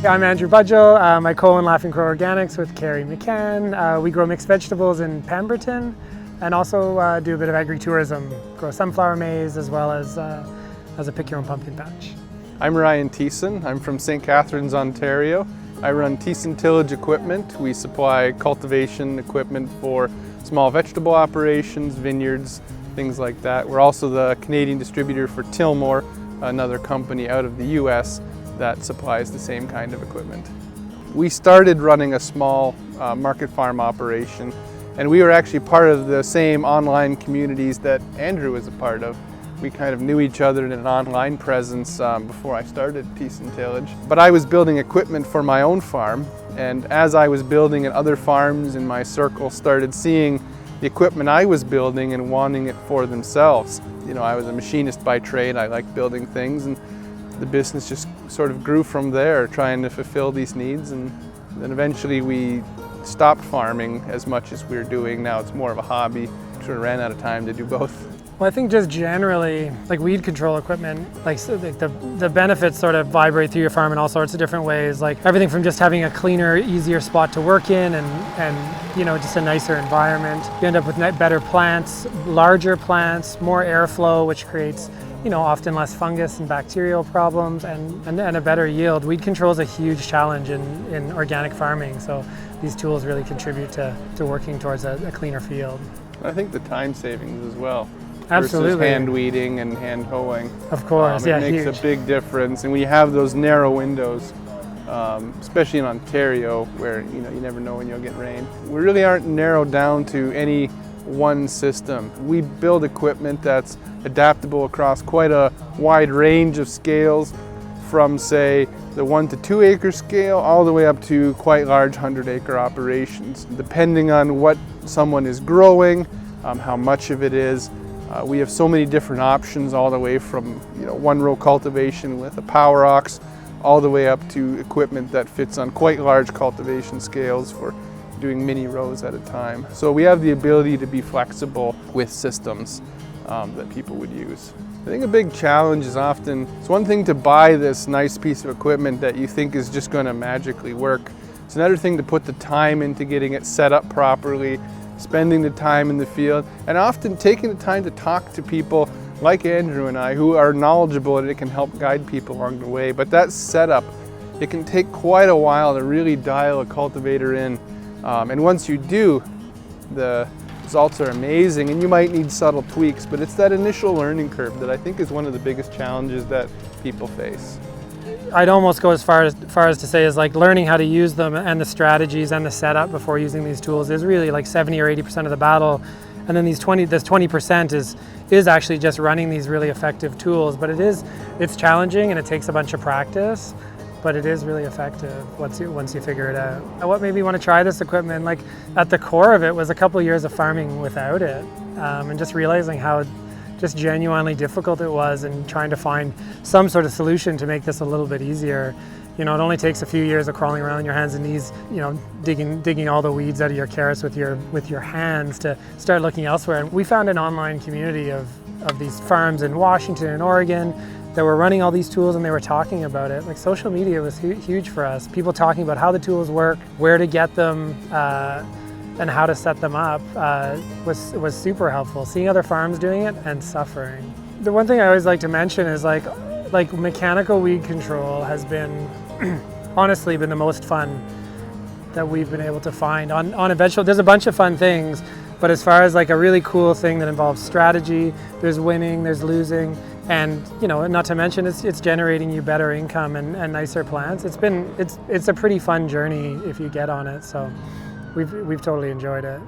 I'm Andrew Budgell. I co-own Laughing Crow Organics with Carrie McCann. We grow mixed vegetables in Pemberton and also do a bit of agritourism, grow sunflower maize as well as a pick your own pumpkin patch. I'm Ryan Thiessen. I'm from St. Catharines, Ontario. I run Thiessen Tillage Equipment. We supply cultivation equipment for small vegetable operations, vineyards, things like that. We're also the Canadian distributor for Tilmor, another company out of the US that supplies the same kind of equipment. We started running a small market farm operation, and we were actually part of the same online communities that Andrew was a part of. We kind of knew each other in an online presence before I started Thiessen Tillage. But I was building equipment for my own farm, and as I was building at other farms in my circle started seeing the equipment I was building and wanting it for themselves. You know, I was a machinist by trade. I liked building things, and the business just sort of grew from there, trying to fulfill these needs. And then eventually we stopped farming as much as we were doing. Now it's more of a hobby. Sort of ran out of time to do both. Well, I think just generally, like weed control equipment, the benefits sort of vibrate through your farm in all sorts of different ways. Like everything from just having a cleaner, easier spot to work in and you know, just a nicer environment. You end up with better plants, larger plants, more airflow, which creates, you know, often less fungus and bacterial problems and a better yield. Weed control is a huge challenge in organic farming, so these tools really contribute to working towards a cleaner field. I think the time savings as well. Absolutely. Versus hand weeding and hand hoeing. Of course, it makes a big difference. And when you have those narrow windows, especially in Ontario, where you never know when you'll get rain, we really aren't narrowed down to any one system. We build equipment that's adaptable across quite a wide range of scales, from say the 1 to 2 acre scale all the way up to quite large 100-acre operations, depending on what someone is growing, how much of it is. We have so many different options, all the way from one-row cultivation with a power ox, all the way up to equipment that fits on quite large cultivation scales for doing mini rows at a time. So we have the ability to be flexible with systems that people would use. I think a big challenge is often, it's one thing to buy this nice piece of equipment that you think is just going to magically work. It's another thing to put the time into getting it set up properly, spending the time in the field, and often taking the time to talk to people like Andrew and I who are knowledgeable and it can help guide people along the way. But that setup, it can take quite a while to really dial a cultivator in. And once you do, the results are amazing, and you might need subtle tweaks, but it's that initial learning curve that I think is one of the biggest challenges that people face. I'd almost go as far as to say is like learning how to use them and the strategies and the setup before using these tools is really like 70 or 80% of the battle. And then this 20% is actually just running these really effective tools. But it's challenging and it takes a bunch of practice, but it is really effective once you figure it out. What made me want to try this equipment, like at the core of it was a couple of years of farming without it, and just realizing how just genuinely difficult it was, and trying to find some sort of solution to make this a little bit easier. You know, it only takes a few years of crawling around on your hands and knees, digging all the weeds out of your carrots with your hands to start looking elsewhere. And we found an online community of these farms in Washington and Oregon that were running all these tools, and they were talking about it. Like social media was huge for us. People talking about how the tools work, where to get them, and how to set them up was super helpful. Seeing other farms doing it and suffering. The one thing I always like to mention is like mechanical weed control has been honestly been the most fun that we've been able to find on a vegetable. There's a bunch of fun things, but as far as like a really cool thing that involves strategy, there's winning, there's losing, and not to mention it's generating you better income and nicer plants. It's a pretty fun journey if you get on it. So we've totally enjoyed it.